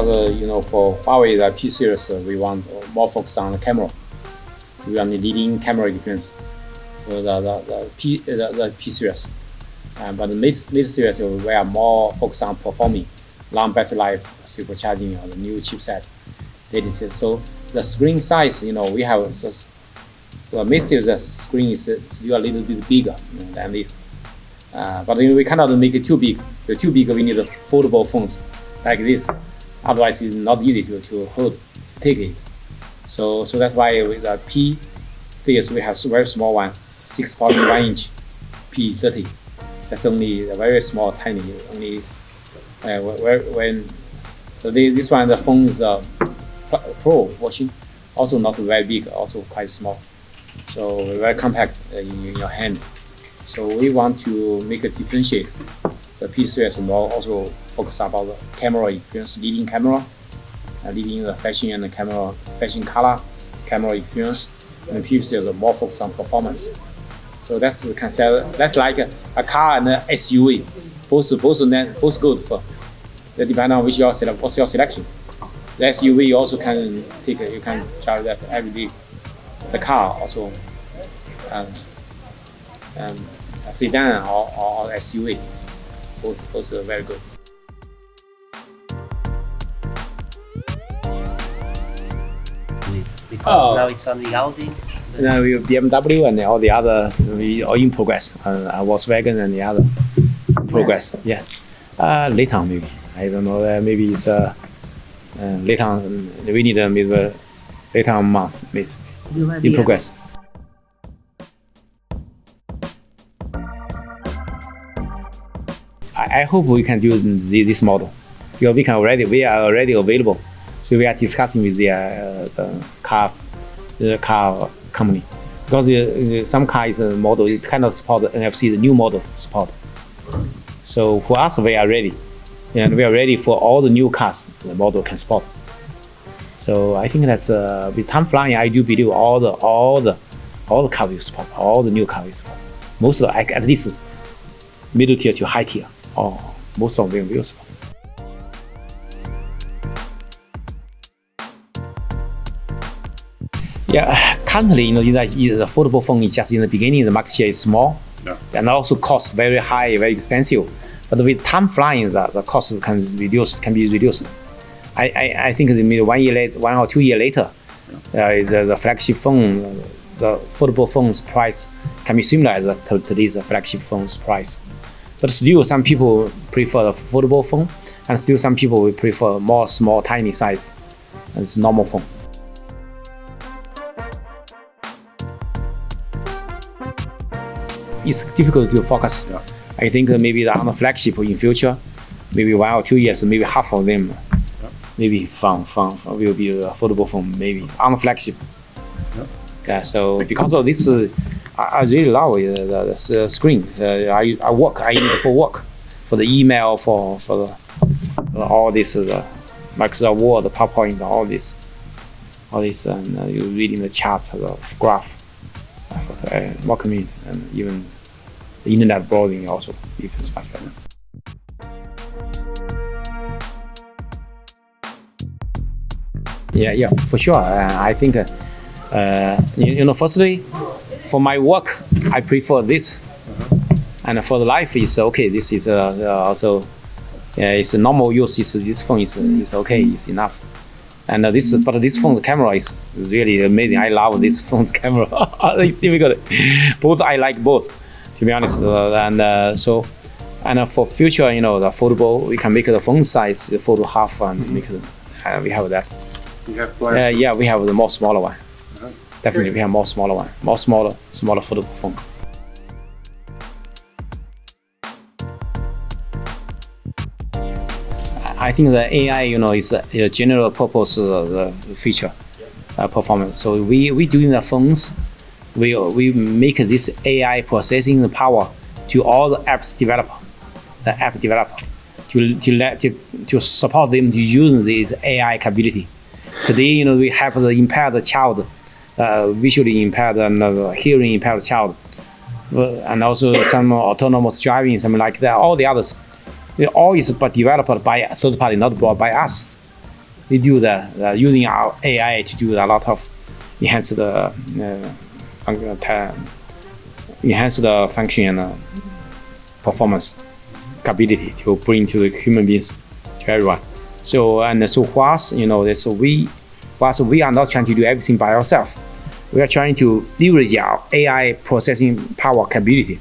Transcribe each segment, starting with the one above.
because for Huawei the P series we want more focus on the camera. So we want the leading camera experience. So the P series, but the mid series we are more focused on performing, long battery life, supercharging, or the new chipset. So the screen size, we have the mid series the screen is still a little bit bigger than this. But we cannot make it too big. If too big, we need foldable phones like this. Otherwise, it's not easy to hold, take it. So that's why with the P series we have very small one, 6.1 inch P30. That's only a very small, tiny. Only when this one, the phone is Pro version, also not very big, also quite small. So very compact in your hand. So we want to make a differentiate. The P series more also focus about the camera experience, leading camera, leading the fashion and the camera, fashion color, camera experience. And the P series more focus on performance. So that's the concept. That's like a car and an SUV. Both good for. That depends on what's your selection. The SUV you also can take. You can drive that every day. The car also, a sedan or SUV. Both are very good. Because now it's on the Audi. Now we have BMW and all the others we are in progress. Volkswagen and the other in progress. Yes. Later on maybe. I don't know. Maybe it's later on. We need maybe later on month maybe in progress. I hope we can do this model because we are already available. So we are discussing with the car company because some cars model it cannot support the NFC, the new model support. So for us we are ready, and we are ready for all the new cars the model can support. So I think that's with time flying, I do believe all the cars will support, all the new cars will support. Most of at least middle tier to high tier, or most of them will support. Yeah, currently, the foldable phone is just in the beginning. The market share is small, and also cost very high, very expensive. But with time flying, the cost can be reduced. I think maybe 1 or 2 years later, the flagship phone, the foldable phone's price can be similar to today's flagship phone's price. But still, some people prefer the foldable phone, and still some people will prefer more small, tiny size as normal phone. It's difficult to focus. Yeah. I think maybe on the flagship in future, maybe 1 or 2 years, maybe half of them, maybe from will be a foldable phone, maybe on the flagship. Yeah. So because of this, I really love the screen. I use it for work, for the email, for all this, Microsoft Word, the PowerPoint, all this, and you reading the chart, the graph, work me, and even the internet browsing also is much better. Yeah, for sure. I think, firstly, for my work, I prefer this, and for the life, it's okay. This is also, it's a normal use. This phone is okay. It's enough. And but this phone's camera is really amazing. I love this phone's camera. It's difficult. Both I like both, to be honest. And for future, the foldable, we can make the phone size fold half and make it. We have that. You have plans? Yeah, we have the more smaller one. Definitely, we have more smaller one, more smaller foldable phone. I think the AI, is a general purpose feature performance. So we doing the phones, we make this AI processing the power to all the app developer to support them to use this AI capability. Today, we have the impaired child, visually impaired and hearing impaired child, and also some autonomous driving, something like that. All the others. It all is developed by a third party, not by us. they do using our AI to do a lot of enhance the function and performance capability to bring to the human beings, to everyone. So for us, we are not trying to do everything by ourselves. We are trying to leverage our AI processing power capability,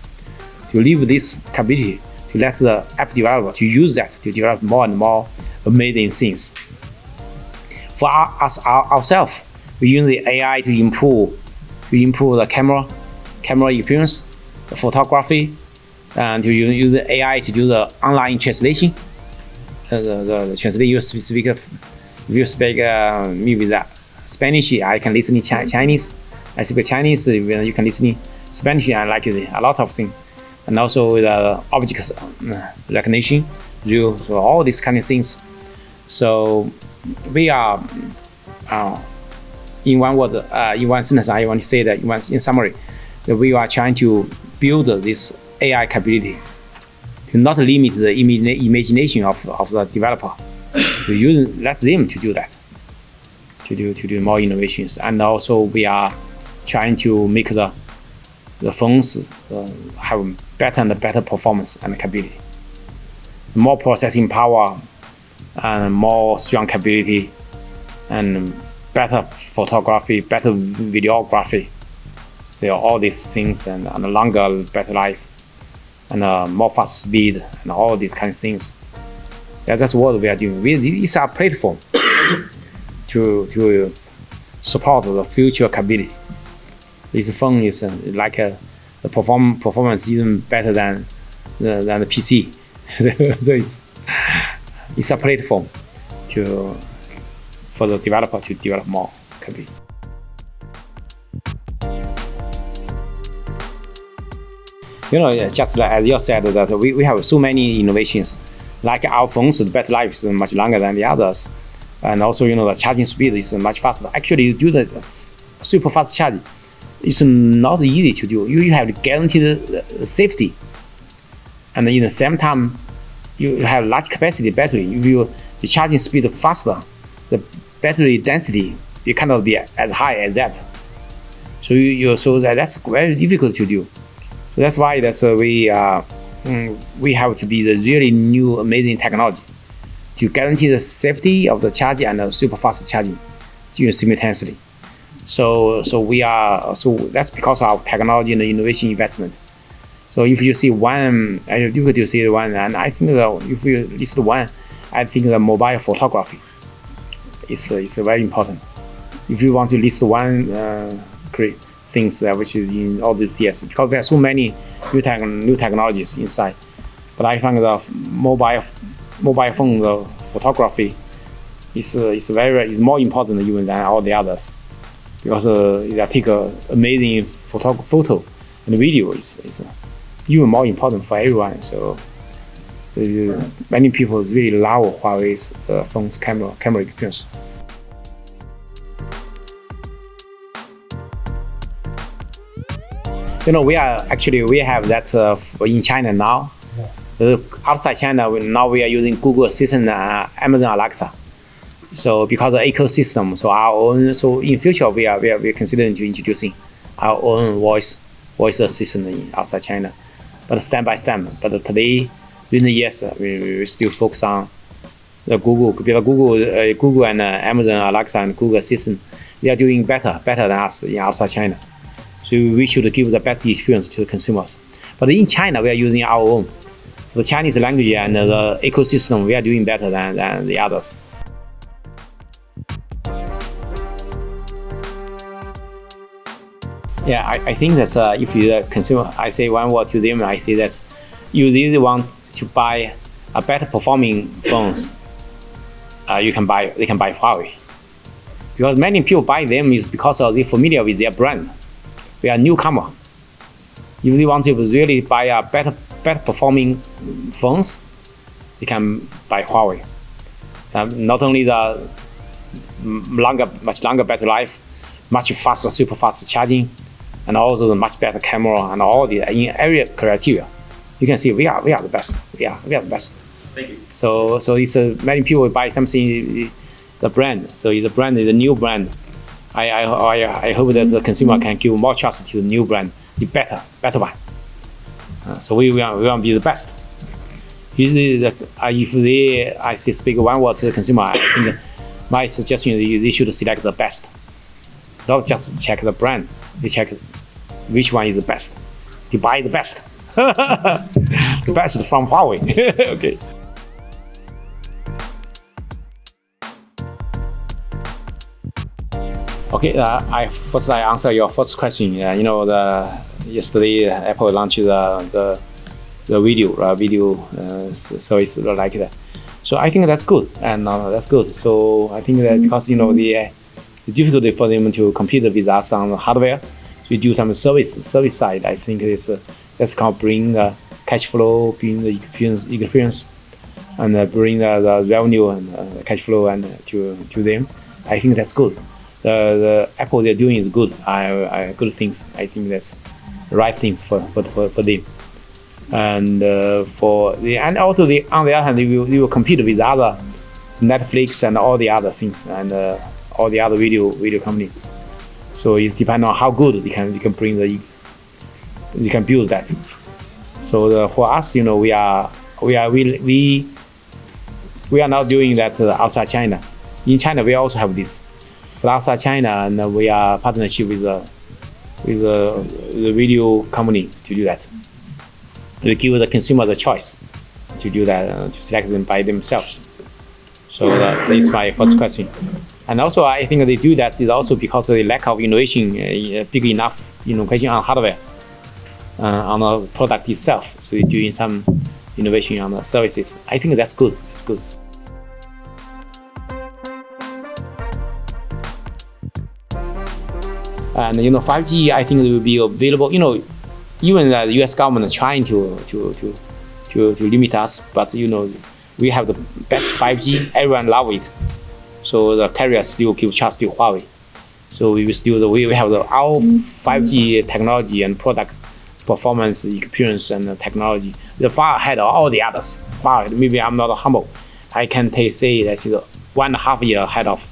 to leave this capability to let the app developer to use that to develop more and more amazing things. For ourselves, we use the AI to improve the camera experience, the photography, and to use the AI to do the online translation. The translation if you speak maybe that Spanish, I can listen in Chinese. I speak Chinese, you can listen in Spanish. I like it, a lot of things. And also the object recognition, so all these kind of things. So we are, in one word, in one sentence, I want to say that in summary, that we are trying to build this AI capability to not limit the imagination of the developer, to let them to do that, to do more innovations. And also we are trying to make the phones have better and better performance and capability, more processing power, and more strong capability, and better photography, better videography. So all these things, and longer, better life, and more fast speed, and all these kind of things. That's what we are doing. This is our platform to support the future capability. This phone is like the performance even better than the PC. So it's a platform for the developer to develop more capability. Just like as you said, that we have so many innovations. Like our phones, the battery life is much longer than the others, and also the charging speed is much faster. Actually, you do the super fast charging, it's not easy to do. You have to guarantee the safety, and in the same time, you have large capacity battery. The charging speed faster, the battery density it cannot be as high as that. So that's very difficult to do. So that's why we have to be the really new amazing technology to guarantee the safety of the charging and the super fast charging simultaneously. So that's because of our technology and the innovation investment. So if you see one, it's difficult to see one, and I think that if you list one, I think the mobile photography is very important. If you want to list one great things which is in all these years, because there are so many new technologies inside. But I think the mobile phone photography is more important even than all the others, because they take an amazing photo and video is even more important for everyone. So many people really love Huawei's phone's camera experience. We have that in China now. Outside China, now we are using Google Assistant, Amazon Alexa. So because of ecosystem, so in future we are considering to introducing our own voice assistant outside China, but step by step. But today, in the years, we still focus on the Google, because Google and Amazon Alexa and Google Assistant, they are doing better than us in outside China. So we should give the best experience to the consumers. But in China, we are using our own. The Chinese language and the ecosystem, we are doing better than the others. Yeah, I think that if you consumer, I say one word to them, I say that you really want to buy a better performing phones, they can buy Huawei. Because many people buy them is because they're familiar with their brand. We are newcomer. If they want to really buy a better performing phones, they can buy Huawei. Not only the much longer battery life, much faster, super fast charging, and also the much better camera and all the in every criteria. You can see we are the best. We are the best. Thank you. So it's many people buy something the brand. So the brand is a new brand. I hope that the consumer can give more trust to the new brand, the better one. So we want to be the best. Usually, if I speak one word to the consumer, I think my suggestion is they should select the best. Not just check the brand, they check which one is the best. They buy the best. The best from Huawei. Okay. Okay, I answer your first question. Yesterday Apple launched the video service like that. So I think that's good, and that's good. So I think that because the difficulty for them to compete with us on the hardware, we do some service side. I think that's going to bring cash flow, bring the experience, and bring the revenue and cash flow and to them. I think that's good. The Apple they're doing is good. Good things. I think that's the right things for them. And on the other hand, they will compete with other Netflix and all the other things and all the other video companies. So it depends on how good they can bring they can build that. So for us, we are not doing that outside China. In China, we also have this. But outside China, and we are partnership with the video company to do that. We give the consumer the choice to do that, to select them by themselves. So that is my first question. And also, I think they do that is also because of the lack of innovation, big enough innovation on hardware, on the product itself. So they're doing some innovation on the services. I think that's good. It's good. And 5G, I think it will be available. Even the U.S. government is trying to limit us, but we have the best 5G. Everyone love it. So the carriers still give trust to Huawei. So we have our 5G technology and product performance, experience, and technology. They're far ahead of all the others. Maybe I'm not humble. I can say that is 1.5 years ahead of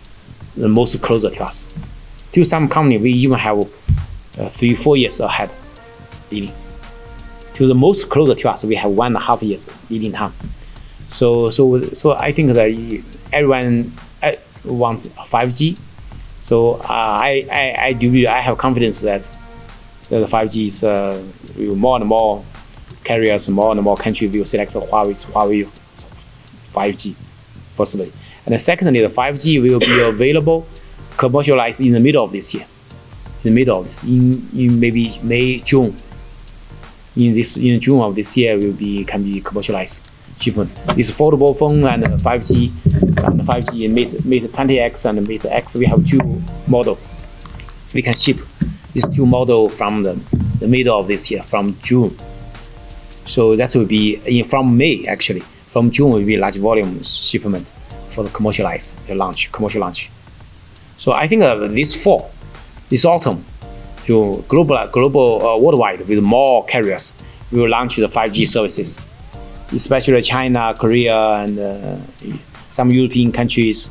the most closer to us. To some company, we even have 3-4 years ahead leading. To the most closer to us, we have 1.5 years leading time. So I think that everyone wants 5G. So I have confidence that the 5G is more and more carriers, more and more countries will select Huawei 5G, firstly. And secondly, the 5G will be available, commercialized in the middle of this year. In maybe May, June. In June of this year can be commercialized shipment. This foldable phone and 5G Mate 20X and Mate X, we have two models. We can ship these two models from the middle of this year, from June. So that will be from May actually. From June will be large volume shipment for the commercial launch. So I think this autumn, global worldwide with more carriers, we will launch the 5G services, especially China, Korea, and some European countries,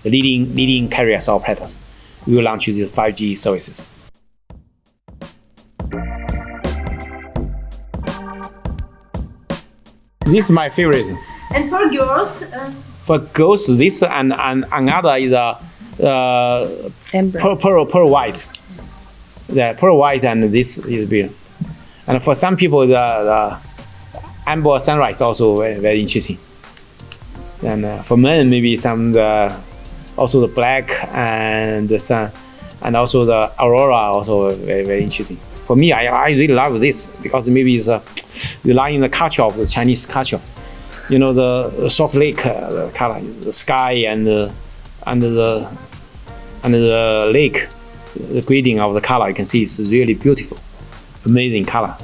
the leading carriers operators. We will launch these 5G services. This is my favorite. And for girls? For girls, this and another is pearl white. The pearl white and this is blue. And for some people, the amber sunrise also very interesting. And for men, maybe some also the black and the sun, and also the aurora also very interesting. For me, I really love this because maybe it's relying the culture of the Chinese culture. The Salt Lake color, the sky and the lake, the grading of the color, you can see it's really beautiful, amazing color.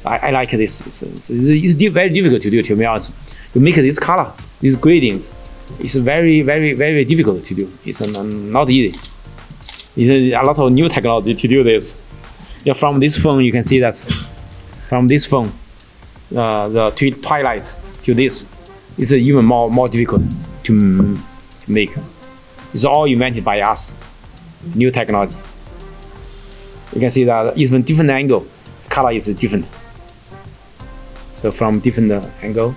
So I like this. It's very difficult to do, to be honest. To make this color, these gradients, it's very, very, very difficult to do. It's not easy. It's a lot of new technology to do this. From this phone, you can see that from this phone, the twilight to this is even more difficult to to make. It's all invented by us. New technology. You can see that even different angle, color is different. So from different angle,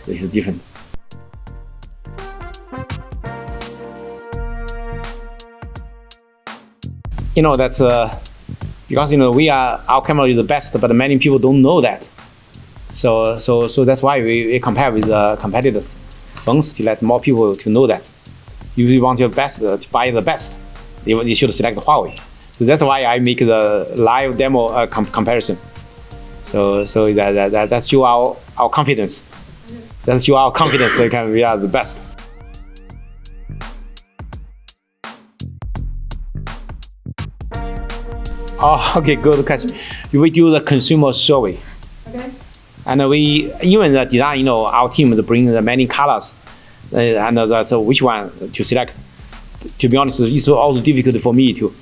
this is different. You know, that's because our camera is the best, but many people don't know that. So that's why we compare with competitors phones to let more people to know that. If you want your best to buy the best, you should select Huawei. So that's why I make the live demo comparison. So that show our confidence. That show our confidence that we are the best. Oh, okay, good question. We do the consumer survey. Okay. And we even the design, our team is bringing the many colors, and so which one to select. To be honest, it's also difficult for me to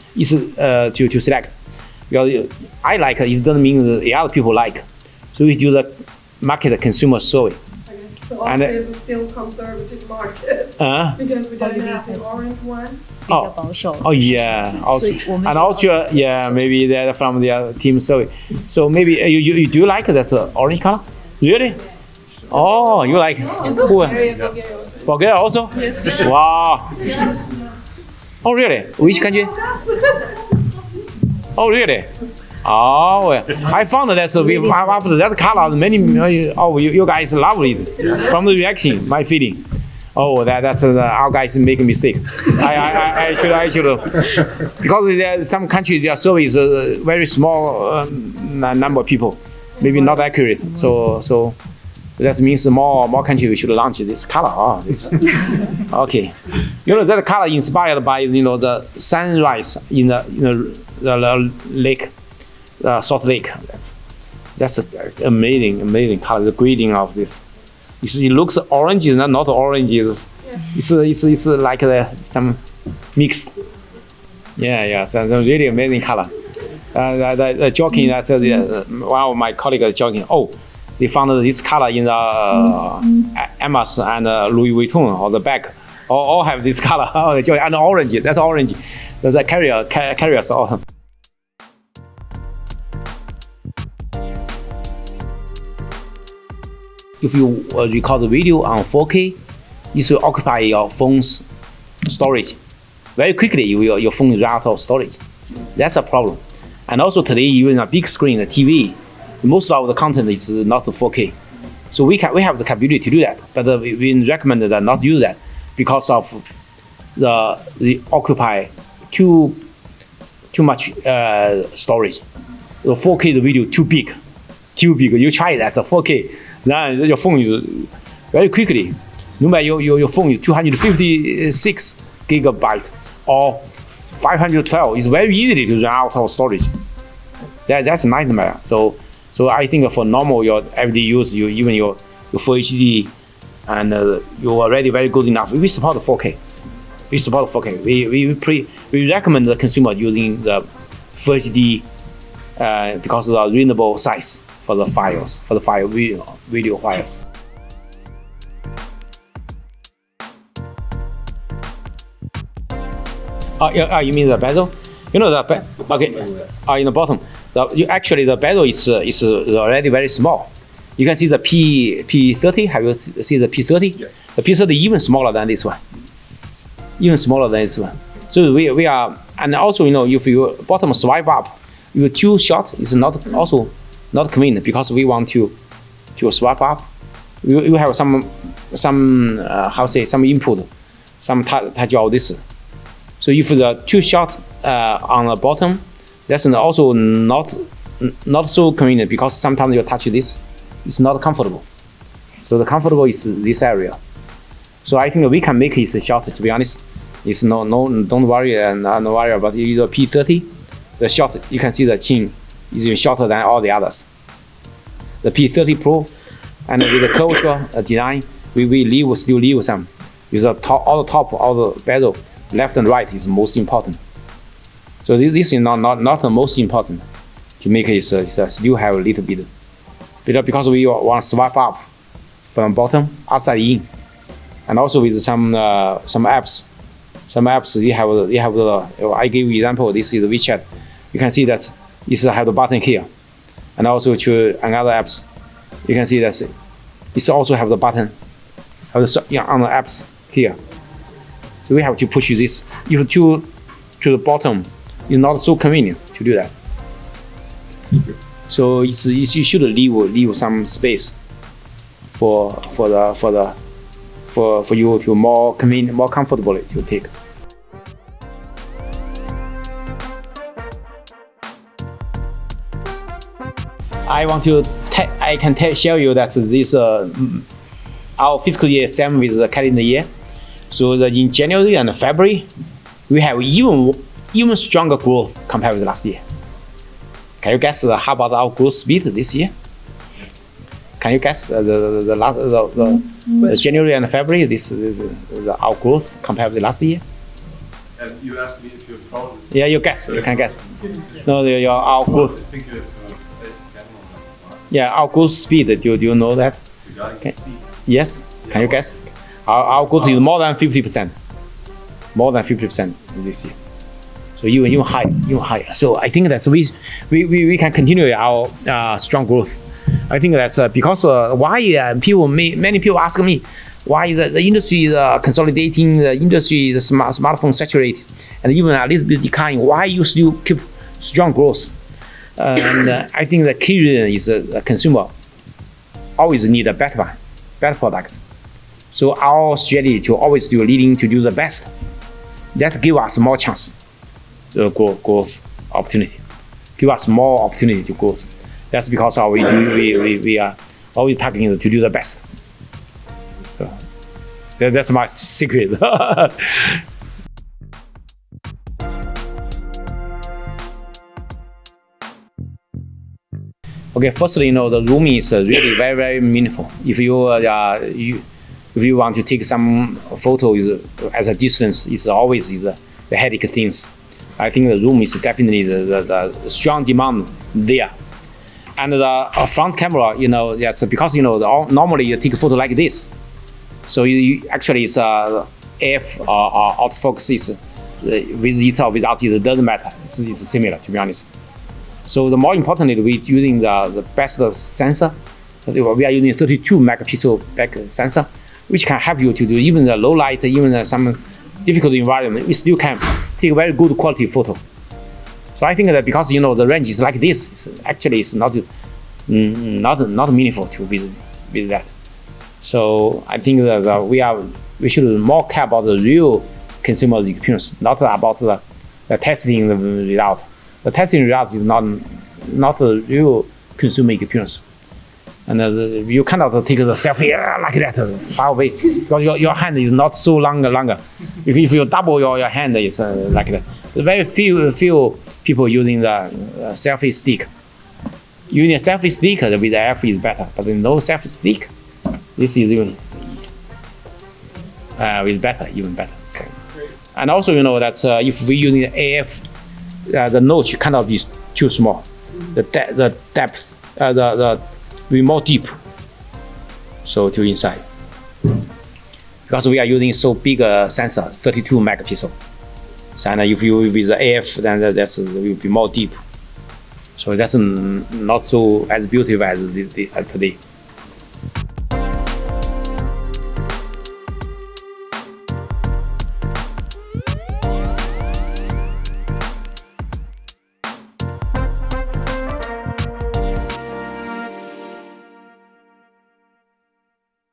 select. Because I like it, it doesn't mean the other people like. So we do the market consumer survey. Okay. So Austria is a still conservative market because we don't have the orange one. Oh yeah, and Austria, yeah, maybe they're from their team survey. So maybe you do like that orange color? Really? Oh, you like? Bulgaria also? Yes. Wow. Oh really? Which country? Oh really? Oh, I found that after that color, many you guys love it from the reaction, my feeling. Oh, that's our guys make a mistake. I should because there some countries their survey is a very small number of people, maybe not accurate. So that means more countries we should launch this color. Oh, this. Okay, that color inspired by the sunrise in the lake, Salt Lake. That's amazing color. The grading of this. It looks orange, not orange. It's like some mixed. Yeah. So really amazing color. The joking that one of my colleagues is joking. Oh, they found this color in the Hermes and Louis Vuitton or the bag. All have this color. Oh, and orange. That's orange. The carriers all. If you record the video on 4K, this will occupy your phone's storage. Very quickly, your phone is out of storage. That's a problem. And also today, even a big screen, a TV, most of the content is not 4K. So we have the capability to do that, but we recommend that not use that because of the occupy too much storage. The 4K the video too big. You try that 4K. Then your phone is very quickly. No matter your phone is 256 gigabyte or 512, it's very easy to run out of storage. That's a nightmare. So I think for normal your everyday use, even your full HD, and you're already very good enough. We support 4K. We support 4K. We recommend the consumer using the full HD because of the reasonable size. For the files, video files. You mean the bezel? Okay. In the bottom, actually the bezel is already very small. You can see the P30. Have you seen the P30? Yeah. The P30 even smaller than this one. Even smaller than this one. So we are, and also if you bottom swipe up, if you're too short, it's not convenient because we want to swipe up. We have some input, some touch all this. So if the too short on the bottom, that's also not so convenient because sometimes you touch this, it's not comfortable. So the comfortable is this area. So I think we can make it short. To be honest, it's don't worry no worry about the P30. The short, you can see the chin is even shorter than all the others. The P30 Pro, and with the curvature design, we still leave some. With the top, all the bezel, left and right is most important. So this is not the most important. To make it still have a little bit, because we want to swipe up from bottom outside in. and also with some apps. Some apps you have the. I give you example. This is WeChat. You can see that it have the button here, and also to another apps, you can see that it also have the button, on the apps here. So we have to push this. If to the bottom, it's not so convenient to do that. So you should leave some space for you to more convenient, more comfortably to take. I can show you that this our fiscal year same with the calendar year. So in January and February, we have even stronger growth compared with last year. Can you guess how about our growth speed this year? Can you guess the January and February? Our growth compared with last year. You asked me if you're proud. Yeah, you guess. You can guess. No, our growth. Yeah, our growth speed. Do you know that? Yes. Can you guess? Our growth is more than 50%. More than 50% this year. So even higher. So I think that we can continue our strong growth. I think that's because why many people ask me why the industry is consolidating, the industry is smartphone saturated, and even a little bit declining. Why you still keep strong growth? And I think the key reason is the consumer always need a better product. So our strategy to always do leading to do the best. That give us more chance to growth opportunity. Give us more opportunity to growth. That's because we are always targeting to do the best. So that's my secret. Okay, firstly, the rooming is really very, very meaningful. If you want to take some photos at a distance, it's always the headache things. I think the room is definitely the strong demand there. And the front camera, that's because normally you take a photo like this. So you actually it's AF or autofocus is with it or without it doesn't matter. It's similar, to be honest. So the more importantly, we're using the best sensor. We are using 32 megapixel back sensor, which can help you to do even the low light, even some difficult environment, we still can take very good quality photo. So I think that because the range is like this, it's not meaningful to with that. So I think that we should more care about the real consumer experience, not about the testing result. The testing result is not the real consumer experience. And you cannot take the selfie like that far away because your hand is not so longer. If you double your hand, it's like that. Very few people using the selfie stick. Using a selfie stick with AF is better, but no selfie stick, this is even even better. So. And also that if we using AF, the notch cannot be too small. The depth, be more deep, so to inside, because we are using so big a sensor, 32 megapixel. So and if you with the AF, then that will be more deep. So that's not so as beautiful as today.